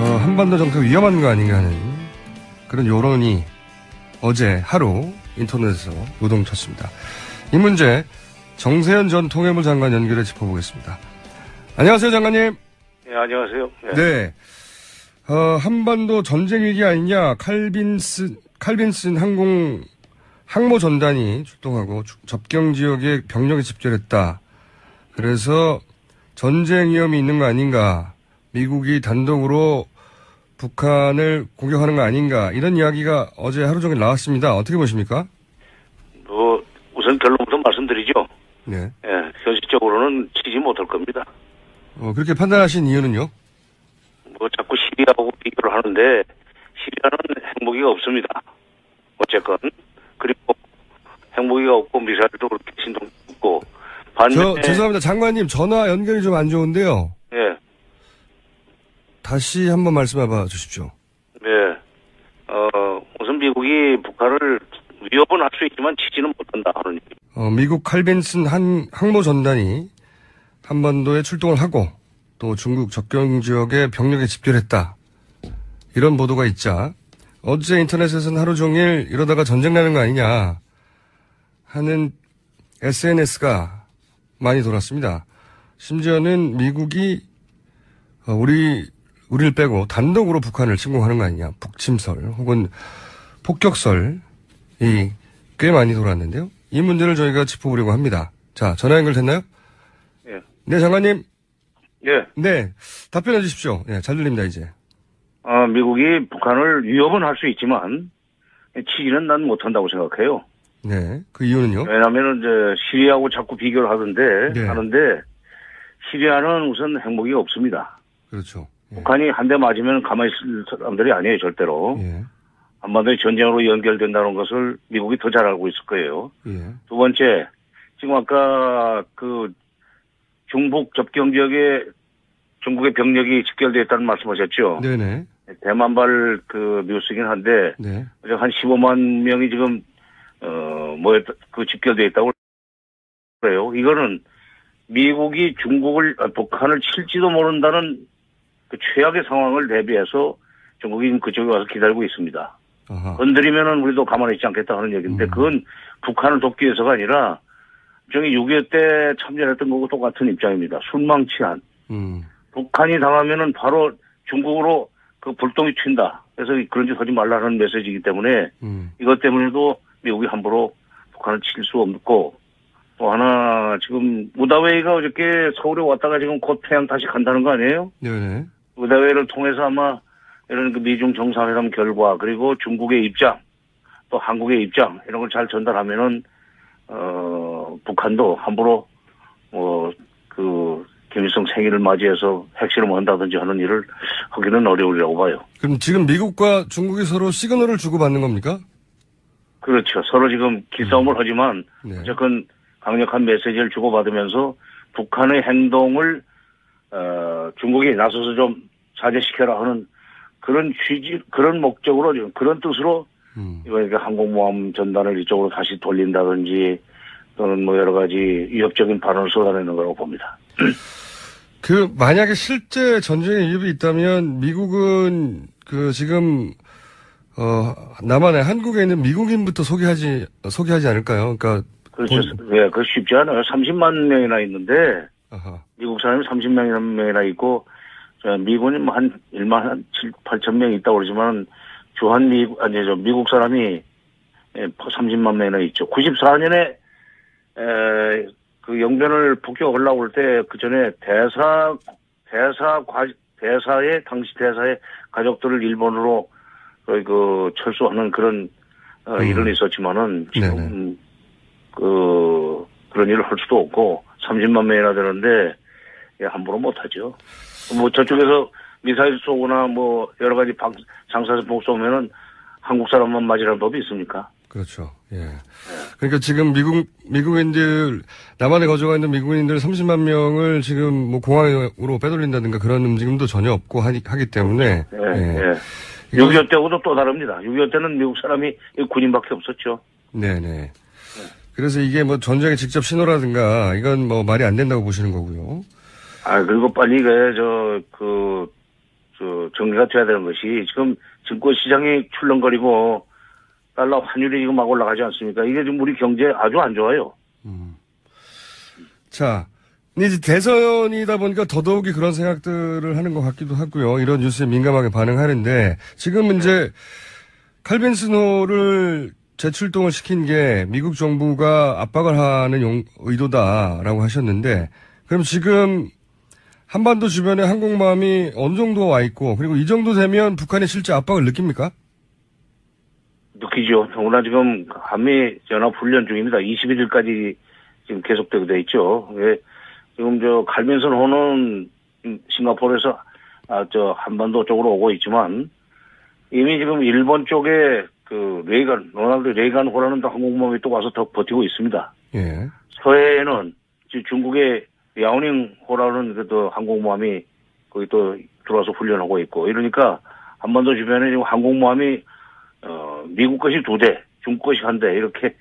한반도 정책 위험한 거 아닌가 하는 그런 여론이 어제 하루 인터넷에서 요동쳤습니다. 이 문제 정세현 전 통일부 장관 연결해 짚어보겠습니다. 안녕하세요, 장관님. 네, 안녕하세요. 네. 한반도 전쟁 위기 아니냐, 칼빈슨 항모 전단이 출동하고 접경 지역에 병력이 집결했다. 그래서 전쟁 위험이 있는 거 아닌가, 미국이 단독으로 북한을 공격하는 거 아닌가, 이런 이야기가 어제 하루 종일 나왔습니다. 어떻게 보십니까? 우선 결론부터 말씀드리죠. 네. 예, 현실적으로는 치지 못할 겁니다. 그렇게 판단하신 이유는요? 자꾸 시리아하고 비교를 하는데, 시리아는 핵무기가 없습니다. 어쨌건. 그리고 핵무기가 없고, 미사일도 그렇게 신동 없고, 죄송합니다. 장관님, 전화 연결이 좀 안 좋은데요. 예. 다시 한번 말씀해 주십시오. 네. 우선 미국이 북한을 위협은 할 수 있지만 치지는 못한다 하는 얘기. 미국 칼빈슨 항모 전단이 한반도에 출동을 하고 또 중국 접경 지역에 병력에 집결했다. 이런 보도가 있자 어제 인터넷에서는 하루 종일 이러다가 전쟁 나는 거 아니냐 하는 SNS가 많이 돌았습니다. 심지어는 미국이 우리를 빼고 단독으로 북한을 침공하는 거 아니냐, 북침설 혹은 폭격설이 꽤 많이 돌았는데요. 이 문제를 저희가 짚어보려고 합니다. 자, 전화 연결됐나요? 예. 네, 장관님. 예. 네, 답변해 주십시오. 예, 잘 들립니다, 이제. 미국이 북한을 위협은 할 수 있지만 치기는 난 못한다고 생각해요. 네, 그 이유는요? 왜냐하면 이제 시리아하고 자꾸 비교를 하는데 시리아는 우선 핵무기가 없습니다. 그렇죠. 예. 북한이 한 대 맞으면 가만히 있을 사람들이 아니에요, 절대로. 예. 한반도의 전쟁으로 연결된다는 것을 미국이 더 잘 알고 있을 거예요. 예. 두 번째, 지금 아까 중북 접경 지역에 중국의 병력이 집결되어 있다는 말씀하셨죠? 네네. 대만발 뉴스긴 한데, 네. 한 15만 명이 지금, 집결되어 있다고 그래요. 이거는 미국이 북한을 칠지도 모른다는 그 최악의 상황을 대비해서 중국이 그쪽에 와서 기다리고 있습니다. 아하. 건드리면은 우리도 가만히 있지 않겠다 하는 얘기인데, 그건 북한을 돕기 위해서가 아니라, 저기 6.25 때 참전했던 거고 똑같은 입장입니다. 술망치한. 북한이 당하면은 바로 중국으로 불똥이 튄다. 그래서 그런 짓 하지 말라는 메시지이기 때문에, 이것 때문에도 미국이 함부로 북한을 칠 수 없고, 또 하나, 지금, 무다웨이가 어저께 서울에 왔다가 지금 곧 평양 다시 간다는 거 아니에요? 네네. 무다웨이를 통해서 아마 이런 미중 정상회담 결과, 그리고 중국의 입장, 또 한국의 입장, 이런 걸 잘 전달하면은, 북한도 함부로, 김일성 생일을 맞이해서 핵실험을 한다든지 하는 일을 하기는 어려우리라고 봐요. 그럼 지금 미국과 중국이 서로 시그널을 주고받는 겁니까? 그렇죠. 서로 지금 기싸움을 하지만, 네. 어쨌든 강력한 메시지를 주고받으면서 북한의 행동을, 중국이 나서서 좀 자제시켜라 하는 그런 그런 목적으로, 지금 그런 뜻으로, 이번에 항공모함 전단을 이쪽으로 다시 돌린다든지, 또는 여러 가지 위협적인 발언을 쏟아내는 거라고 봅니다. 만약에 실제 전쟁의 위협이 있다면 미국은 지금 남한에 한국에 있는 미국인부터 소개하지 않을까요? 그러니까 그렇죠. 예, 그거 쉽지 않아요. 30만 명이나 있는데 아하. 미국 사람이 30명이나 있고 미군이 한 1만 8천 명이 있다고 그러지만 미국 사람이 30만 명이나 있죠. 94년에 영변을 폭격하려고 할 때 그 전에 당시 대사의 가족들을 일본으로 철수하는 그런 일은 있었지만은 지금 그런 일을 할 수도 없고 30만 명이나 되는데 함부로 못하죠. 저쪽에서 미사일 쏘거나 여러 가지 장사에서 복 쏘면은 한국 사람만 맞으라는 법이 있습니까? 그렇죠. 예. 그러니까 지금 미국인들, 남한에 거주가 있는 미국인들 30만 명을 지금 공항으로 빼돌린다든가 그런 움직임도 전혀 없고 하기 때문에. 예. 예. 6.25 때하고도 또 다릅니다. 6.25 때는 미국 사람이 군인밖에 없었죠. 네네. 그래서 이게 전쟁의 직접 신호라든가 이건 말이 안 된다고 보시는 거고요. 그리고 빨리 정리가 돼야 되는 것이 지금 증권 시장이 출렁거리고 달러 환율이 지금 막 올라가지 않습니까? 이게 지금 우리 경제 아주 안 좋아요. 자, 이제 대선이다 보니까 더더욱이 그런 생각들을 하는 것 같기도 하고요. 이런 뉴스에 민감하게 반응하는데 지금 이제 칼빈 스노우를 재출동을 시킨 게 미국 정부가 압박을 하는 의도다라고 하셨는데 그럼 지금 한반도 주변에 항공모함이 어느 정도 와 있고 그리고 이 정도 되면 북한이 실제 압박을 느낍니까? 느끼죠. 더구나 지금 한미 연합 훈련 중입니다. 21일까지 지금 계속되고 돼 있죠. 예. 지금 칼빈슨 호는 싱가포르에서 한반도 쪽으로 오고 있지만 이미 지금 일본 쪽에 로널드 레이간 호라는 항공모함이 또 와서 더 버티고 있습니다. 예. 서해에는 중국의 야오닝 호라는 항공모함이 거기 또 들어와서 훈련하고 있고 이러니까 한반도 주변에 지금 항공모함이 미국 것이 2대, 중국 것이 1대 이렇게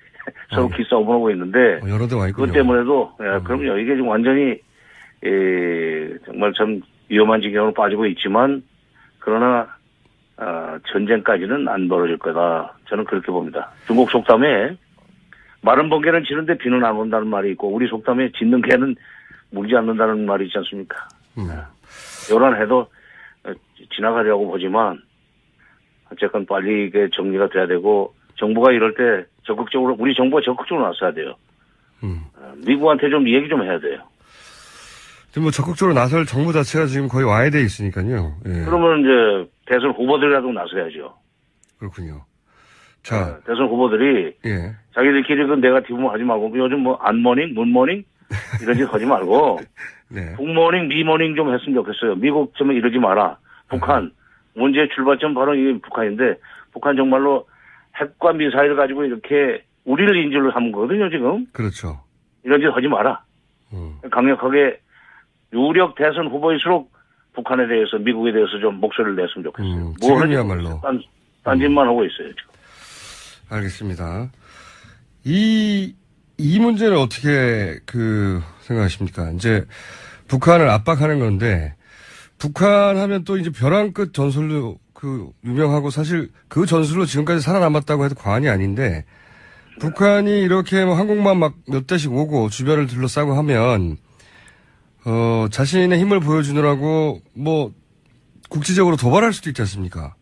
서로 기싸움을 하고 있는데 여러 대 와 있군요. 그것 때문에도 그럼요. 이게 지금 완전히 정말 참 위험한 지경으로 빠지고 있지만 그러나 전쟁까지는 안 벌어질 거다. 저는 그렇게 봅니다. 중국 속담에 마른 번개는 지는데 비는 안 온다는 말이 있고 우리 속담에 짖는 개는 물지 않는다는 말이 있지 않습니까? 요란해도 지나가려고 보지만 어쨌건 빨리 이게 정리가 돼야 되고 정부가 이럴 때 적극적으로 우리 정부가 적극적으로 나서야 돼요. 미국한테 좀 얘기 좀 해야 돼요. 지금 적극적으로 나설 정부 자체가 지금 거의 와야 돼 있으니까요. 예. 그러면 이제 대선 후보들이라도 나서야죠. 그렇군요. 자, 대선 후보들이 예. 자기들끼리 그 네거티브만 하지 말고 요즘 안모닝, 문모닝 이런 짓 하지 말고 네. 북모닝, 미모닝 좀 했으면 좋겠어요. 미국 좀 이러지 마라. 북한 문제의 출발점 바로 이 북한인데 북한 정말로 핵과 미사일을 가지고 이렇게 우리를 인질로 삼은 거거든요 지금. 그렇죠. 이런 짓 하지 마라. 강력하게 유력 대선 후보일수록 북한에 대해서 미국에 대해서 좀 목소리를 냈으면 좋겠어요. 지금이야말로. 딴짓만 하고 있어요 지금. 알겠습니다. 이 문제는 어떻게 생각하십니까? 이제 북한을 압박하는 건데 북한 하면 또 이제 벼랑 끝 전술로 유명하고 사실 그 전술로 지금까지 살아남았다고 해도 과언이 아닌데 북한이 이렇게 항공모함 막 몇 대씩 오고 주변을 둘러싸고 하면 자신의 힘을 보여주느라고 국지적으로 도발할 수도 있지 않습니까?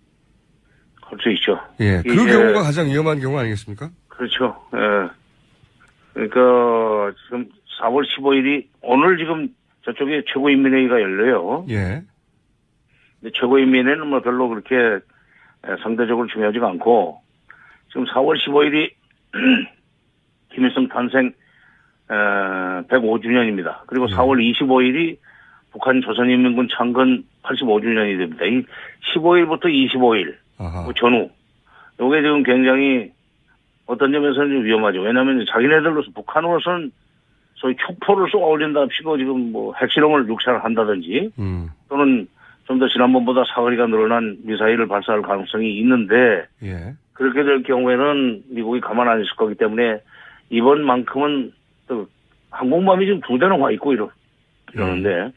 그럴 수 있죠. 예, 그 경우가 가장 위험한 경우 아니겠습니까? 그렇죠. 예. 그러니까 지금 4월 15일이 오늘 지금 저쪽에 최고인민회의가 열려요. 예. 근데 최고인민회는 별로 그렇게 상대적으로 중요하지가 않고 지금 4월 15일이 김일성 탄생 105주년입니다. 그리고 4월 25일이 북한 조선인민군 창건 85주년이 됩니다. 이 15일부터 25일 전후 이게 지금 굉장히 어떤 점에서는 좀 위험하죠. 왜냐하면 자기네들로서 북한으로서는 소위 촉포를 쏘아 올린답시고 지금 핵실험을 육사를 한다든지 또는 좀 더 지난번보다 사거리가 늘어난 미사일을 발사할 가능성이 있는데 예. 그렇게 될 경우에는 미국이 가만 안 있을 거기 때문에 이번만큼은 또 항공모함이 지금 2대나 와 있고 이러는데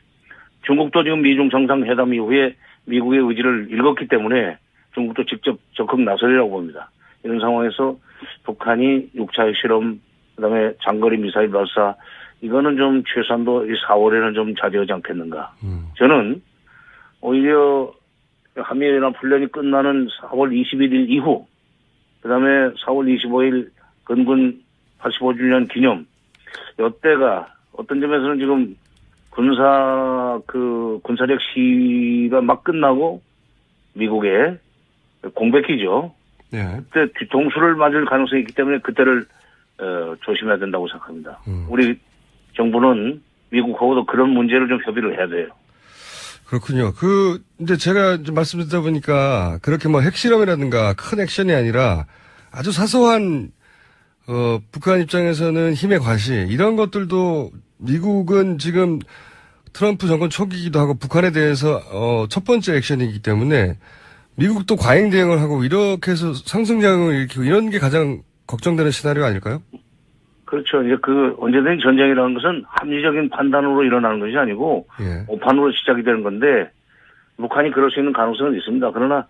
중국도 지금 미중 정상회담 이후에 미국의 의지를 읽었기 때문에 중국도 직접 적극 나서리라고 봅니다. 이런 상황에서 북한이 6차 핵실험 그다음에 장거리 미사일 발사 이거는 좀 최소한도 이 4월에는 좀 자제하지 않겠는가. 저는 오히려 한미연합 훈련이 끝나는 4월 21일 이후 그다음에 4월 25일 건군 85주년 기념 이때가 어떤 점에서는 지금 군사력 시위가 막 끝나고 미국의 공백기죠. 네. 그때 뒤통수를 맞을 가능성이 있기 때문에 그때를 조심해야 된다고 생각합니다. 우리 정부는 미국하고도 그런 문제를 좀 협의를 해야 돼요. 그렇군요. 이제 제가 말씀 듣다 보니까 그렇게 핵실험이라든가 큰 액션이 아니라 아주 사소한, 북한 입장에서는 힘의 과시, 이런 것들도 미국은 지금 트럼프 정권 초기이기도 하고 북한에 대해서, 첫 번째 액션이기 때문에 미국도 과잉 대응을 하고 이렇게 해서 상승작용을 일으키고 이런 게 가장 걱정되는 시나리오 아닐까요? 그렇죠. 이제 언제든지 전쟁이라는 것은 합리적인 판단으로 일어나는 것이 아니고, 오판으로 시작이 되는 건데, 북한이 그럴 수 있는 가능성은 있습니다. 그러나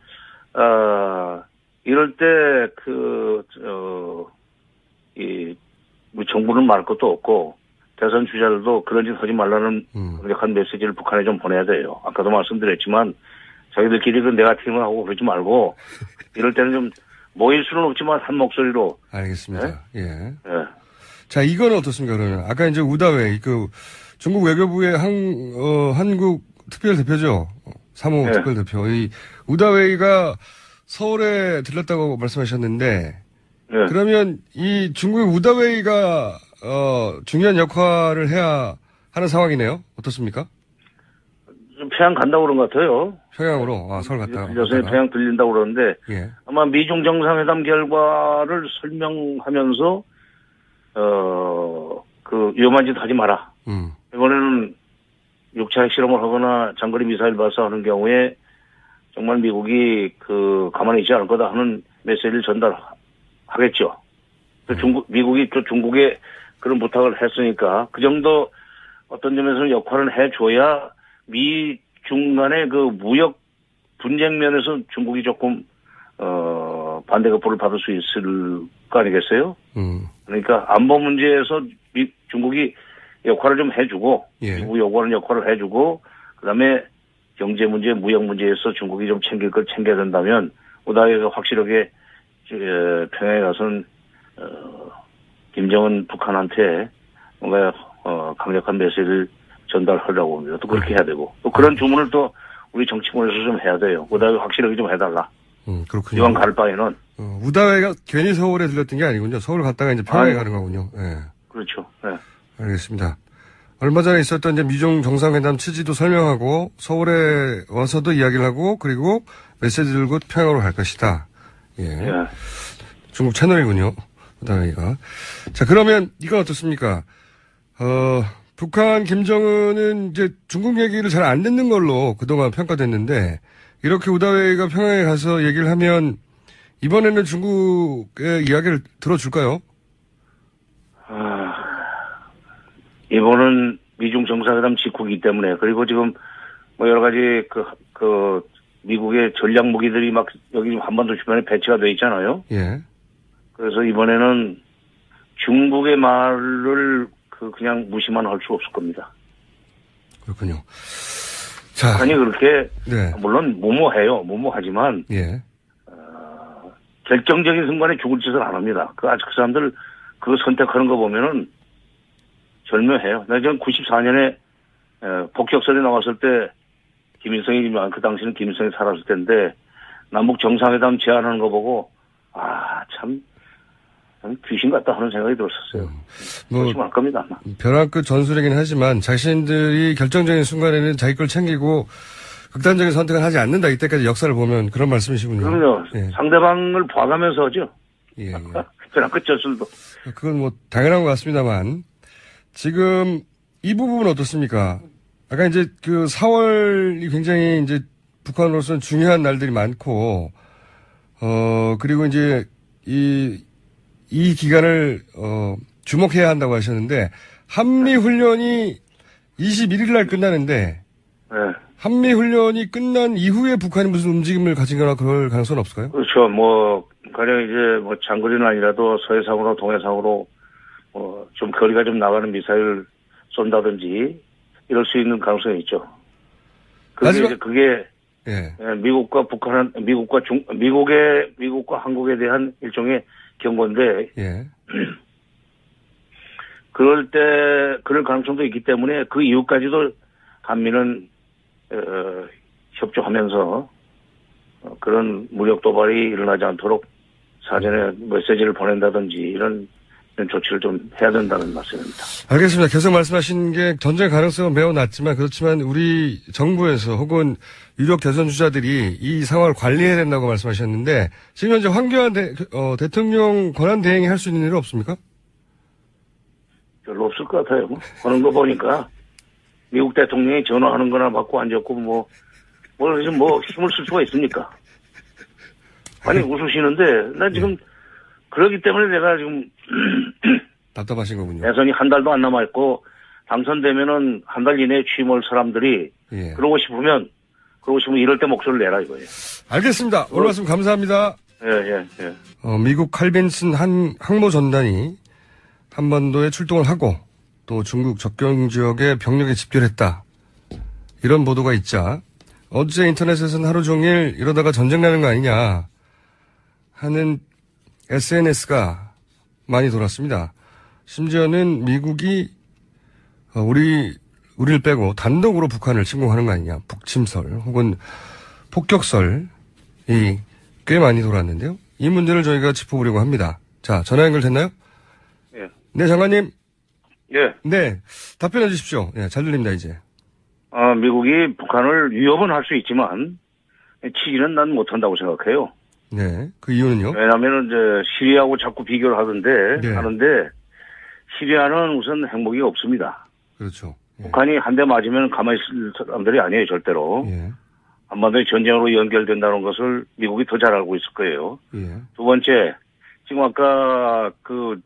이럴 때 우리 정부는 말 것도 없고 대선 주자들도 그런 짓 하지 말라는 강력한 메시지를 북한에 좀 보내야 돼요. 아까도 말씀드렸지만 자기들끼리 그 네거티브만 하고 그러지 말고 이럴 때는 좀 모일 수는 없지만 한 목소리로. 알겠습니다. 네? 예. 네. 자, 이건 어떻습니까, 그러면? 아까 이제 우다웨이, 중국 외교부의 한국 특별대표죠. 사무 네. 특별대표. 이 우다웨이가 서울에 들렀다고 말씀하셨는데, 네. 그러면 이 중국의 우다웨이가, 중요한 역할을 해야 하는 상황이네요. 어떻습니까? 좀 평양 간다고 그런 것 같아요. 평양으로? 서울 갔다가. 여전히 평양 들린다고 그러는데, 예. 아마 미중 정상회담 결과를 설명하면서, 위험한 짓 하지 마라. 이번에는 6차 핵실험을 하거나 장거리 미사일 발사하는 경우에 정말 미국이 가만히 있지 않을 거다 하는 메시지를 전달하겠죠. 미국이 또 중국에 그런 부탁을 했으니까 그 정도 어떤 점에서는 역할을 해줘야 미중 간의 무역 분쟁 면에서 중국이 조금, 반대급부를 받을 수 있을 거 아니겠어요? 그러니까 안보 문제에서 중국이 역할을 좀 해주고, 예. 미국 요구하는 역할을 해주고, 그 다음에 경제 문제, 무역 문제에서 중국이 좀 챙길 걸 챙겨야 된다면, 우다웨이가 확실하게 평양에 가서는, 김정은 북한한테 뭔가, 강력한 메시지를 전달하려고 합니다. 또 그렇게 해야 되고, 또 그런 주문을 또 우리 정치권에서 좀 해야 돼요. 우다웨이 확실하게 좀 해달라. 그렇군요. 이왕 갈 바에는. 우다웨이가 괜히 서울에 들렸던 게 아니군요. 서울 갔다가 이제 평양에 가는 거군요. 예. 그렇죠. 네. 알겠습니다. 얼마 전에 있었던 이제 미중 정상회담 취지도 설명하고 서울에 와서도 이야기를 하고 그리고 메시지 들고 평양으로 갈 것이다. 예. 네. 중국 채널이군요. 우다웨이가. 자, 그러면 이건 어떻습니까? 북한 김정은은 이제 중국 얘기를 잘 안 듣는 걸로 그동안 평가됐는데 이렇게 우다웨이가 평양에 가서 얘기를 하면 이번에는 중국의 이야기를 들어줄까요? 이번은 미중 정상회담 직후이기 때문에 그리고 지금 여러 가지 미국의 전략 무기들이 막 여기 한반도 주변에 배치가 돼 있잖아요. 예. 그래서 이번에는 중국의 말을 그냥 무시만 할 수 없을 겁니다. 그렇군요. 자. 아니 그렇게 네. 물론 무모하지만 예. 결정적인 순간에 죽을 짓을 안 합니다. 아직 그 사람들 그거 선택하는 거 보면은 절묘해요. 나 지금 94년에 폭격설이 나왔을 때 김일성이지만 그 당시는 김일성이 살았을 텐데 남북 정상회담 제안하는 거 보고 참 귀신 같다 하는 생각이 들었었어요. 조심할 겁니다. 아마. 벼랑 끝 전술이긴 하지만 자신들이 결정적인 순간에는 자기 걸 챙기고 극단적인 선택을 하지 않는다. 이때까지 역사를 보면 그런 말씀이시군요. 그럼요. 예. 상대방을 봐가면서 하죠. 예. 벼랑 끝 전술도. 그건 당연한 것 같습니다만 지금 이 부분은 어떻습니까? 아까 이제 4월이 굉장히 이제 북한으로서는 중요한 날들이 많고 그리고 이제 이 기간을 주목해야 한다고 하셨는데 한미훈련이 21일 날 끝나는데 네. 한미훈련이 끝난 이후에 북한이 무슨 움직임을 가진거나 그럴 가능성은 없을까요? 그렇죠. 가령 이제 장거리는 아니라도 서해상으로 동해상으로 좀 거리가 좀 나가는 미사일을 쏜다든지 이럴 수 있는 가능성이 있죠. 그게 예. 미국과 한국에 대한 일종의 경고인데 예. 그럴 가능성도 있기 때문에 그 이후까지도 한미는 협조하면서 그런 무력 도발이 일어나지 않도록 사전에 메시지를 보낸다든지 이런 조치를 좀 해야 된다는 말씀입니다. 알겠습니다. 계속 말씀하신 게 전쟁 가능성은 매우 낮지만 그렇지만 우리 정부에서 혹은 유력 대선 주자들이 이 상황을 관리해야 된다고 말씀하셨는데 지금 현재 황교안 대통령 권한 대행이 할 수 있는 일은 없습니까? 별로 없을 것 같아요. 하는 거 보니까 미국 대통령이 전화하는 거나 받고 앉았고 힘을 쓸 수가 있습니까? 아니 웃으시는데 나 지금 그러기 때문에 내가 지금 답답하신 거군요. 대선이 한 달도 안 남아있고 당선되면은 한 달 이내에 취임할 사람들이 예. 그러고 싶으면 그러고 싶으면 이럴 때 목소리를 내라 이거예요. 알겠습니다. 오늘 말씀 감사합니다. 예. 미국 칼빈슨 항모 전단이 한반도에 출동을 하고 또 중국 접경 지역에 병력에 집결했다. 이런 보도가 있자 어제 인터넷에서는 하루 종일 이러다가 전쟁 나는 거 아니냐 하는 SNS가 많이 돌았습니다. 심지어는 미국이 우리를 빼고 단독으로 북한을 침공하는 거 아니냐. 북침설 혹은 폭격설이 꽤 많이 돌았는데요. 이 문제를 저희가 짚어보려고 합니다. 자, 전화 연결됐나요? 예. 네, 장관님. 예. 네, 답변해 주십시오. 네, 잘 들립니다, 이제. 미국이 북한을 위협은 할 수 있지만 치기는 난 못한다고 생각해요. 네, 그 이유는요? 왜냐하면 이제 시리아하고 자꾸 비교를 하는데 시리아는 우선 핵무기 없습니다. 그렇죠. 예. 북한이 한 대 맞으면 가만히 있을 사람들이 아니에요, 절대로. 예. 한반도의 전쟁으로 연결된다는 것을 미국이 더 잘 알고 있을 거예요. 예. 두 번째, 지금 아까 그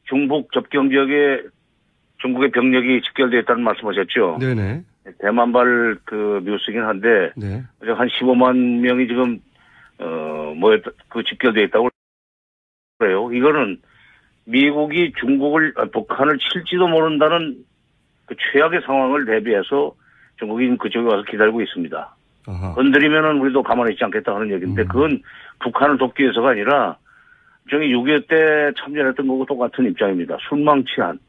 중북 접경 지역에 중국의 병력이 집결되어 있다는 말씀하셨죠? 네네. 대만발 그 뉴스긴 한데, 네. 한 15만 명이 지금, 집결되어 있다고 그래요. 이거는 미국이 북한을 칠지도 모른다는 그 최악의 상황을 대비해서 중국이 그쪽에 와서 기다리고 있습니다. 아하. 건드리면은 우리도 가만히 있지 않겠다 하는 얘기인데, 그건 북한을 돕기 위해서가 아니라, 저기 6.25 때 참전했던 거고 똑같은 입장입니다. 순망치한.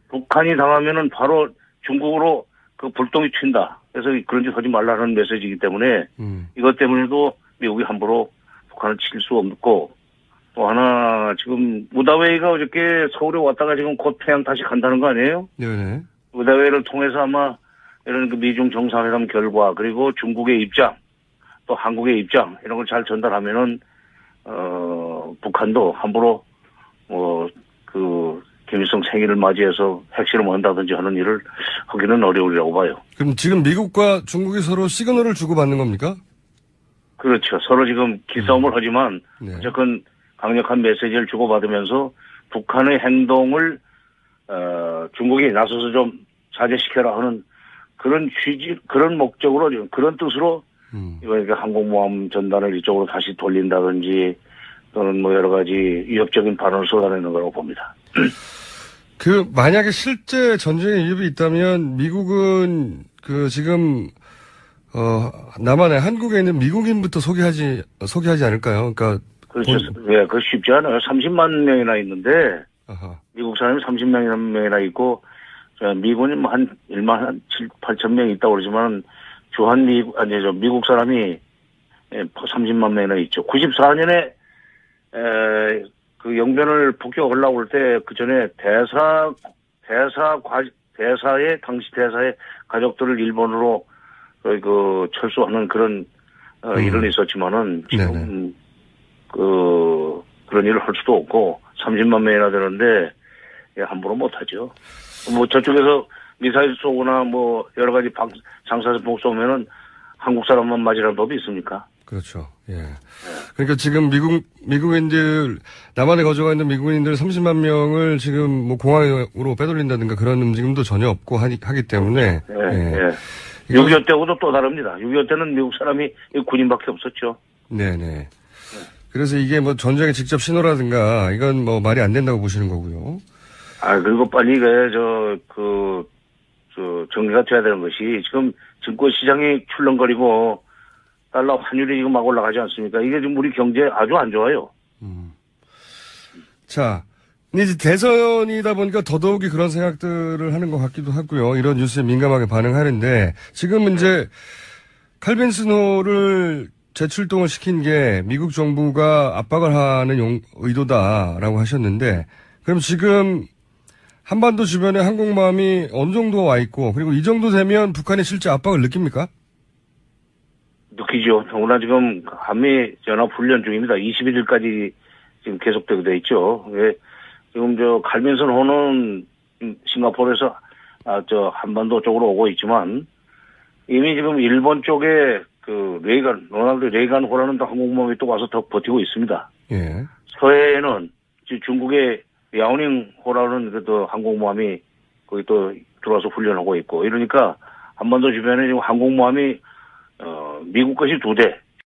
북한이 당하면은 바로 중국으로 그 불똥이 튄다. 그래서 그런 짓 하지 말라는 메시지이기 때문에, 이것 때문에도 미국이 함부로 북한을 칠 수 없고, 또 하나, 지금, 무다웨이가 어저께 서울에 왔다가 지금 곧 평양 다시 간다는 거 아니에요? 네네. 무다웨이를 통해서 아마 이런 그 미중 정상회담 결과, 그리고 중국의 입장, 또 한국의 입장, 이런 걸 잘 전달하면은, 북한도 함부로, 김일성 생일을 맞이해서 핵실험 한다든지 하는 일을 하기는 어려우리라고 봐요. 그럼 지금 미국과 중국이 서로 시그널을 주고받는 겁니까? 그렇죠. 서로 지금 기싸움을 하지만, 네. 어쨌든 강력한 메시지를 주고받으면서 북한의 행동을, 중국이 나서서 좀 자제시켜라 하는 그런 취지, 그런 목적으로, 그런 뜻으로, 이거 항공모함 전단을 이쪽으로 다시 돌린다든지, 또는 뭐 여러 가지 위협적인 발언을 쏟아내는 거라고 봅니다. 만약에 실제 전쟁의 위협이 있다면 미국은 지금, 남한에 한국에 있는 미국인부터 소개하지 않을까요? 그러니까. 그렇죠. 예, 그거 쉽지 않아요. 30만 명이나 있는데, 아하. 미국 사람이 30만 명이나 있고, 미군이 뭐 한 1만 8천 명 있다고 그러지만, 미국 사람이 30만 명이나 있죠. 94년에, 그 영변을 폭격하려고 할 때, 그 전에 당시 대사의 가족들을 일본으로, 철수하는 그런, 일은 있었지만은, 지금, 그런 일을 할 수도 없고, 30만 명이나 되는데, 함부로 못하죠. 뭐, 저쪽에서 미사일 쏘거나 뭐, 여러 가지 장사선폭 쏘면은, 한국 사람만 맞으라는 법이 있습니까? 그렇죠. 예. 그러니까 지금 미국인들, 남한에 거주가 있는 미국인들 30만 명을 지금 뭐 공항으로 빼돌린다든가 그런 움직임도 전혀 없고 하기 때문에. 예. 6.25 때하고도 또 다릅니다. 6.25 때는 미국 사람이 군인밖에 없었죠. 네네. 그래서 이게 뭐 전쟁의 직접 신호라든가 이건 뭐 말이 안 된다고 보시는 거고요. 그리고 빨리 정리가 돼야 되는 것이 지금 증권시장이 출렁거리고 달러 환율이 지금 막 올라가지 않습니까? 이게 지금 우리 경제 아주 안 좋아요. 자, 이제 대선이다 보니까 더더욱이 그런 생각들을 하는 것 같기도 하고요. 이런 뉴스에 민감하게 반응하는데 지금 이제 칼빈슨호를 재출동을 시킨 게 미국 정부가 압박을 하는 의도다라고 하셨는데 그럼 지금 한반도 주변에 항공모함이 어느 정도 와 있고 그리고 이 정도 되면 북한이 실제 압박을 느낍니까? 느끼죠. 더구나 지금 한미 연합훈련 중입니다. 21일까지 지금 계속되게 돼 있죠. 지금 칼빈슨 호는 싱가포르에서 한반도 쪽으로 오고 있지만 이미 지금 일본 쪽에 로널드 레이간 호라는 항공모함이 또 와서 더 버티고 있습니다. 예. 서해에는 중국의 야오닝 호라는 항공모함이 거기 또 들어와서 훈련하고 있고 이러니까 한반도 주변에 지금 항공모함이 미국 것이 2대,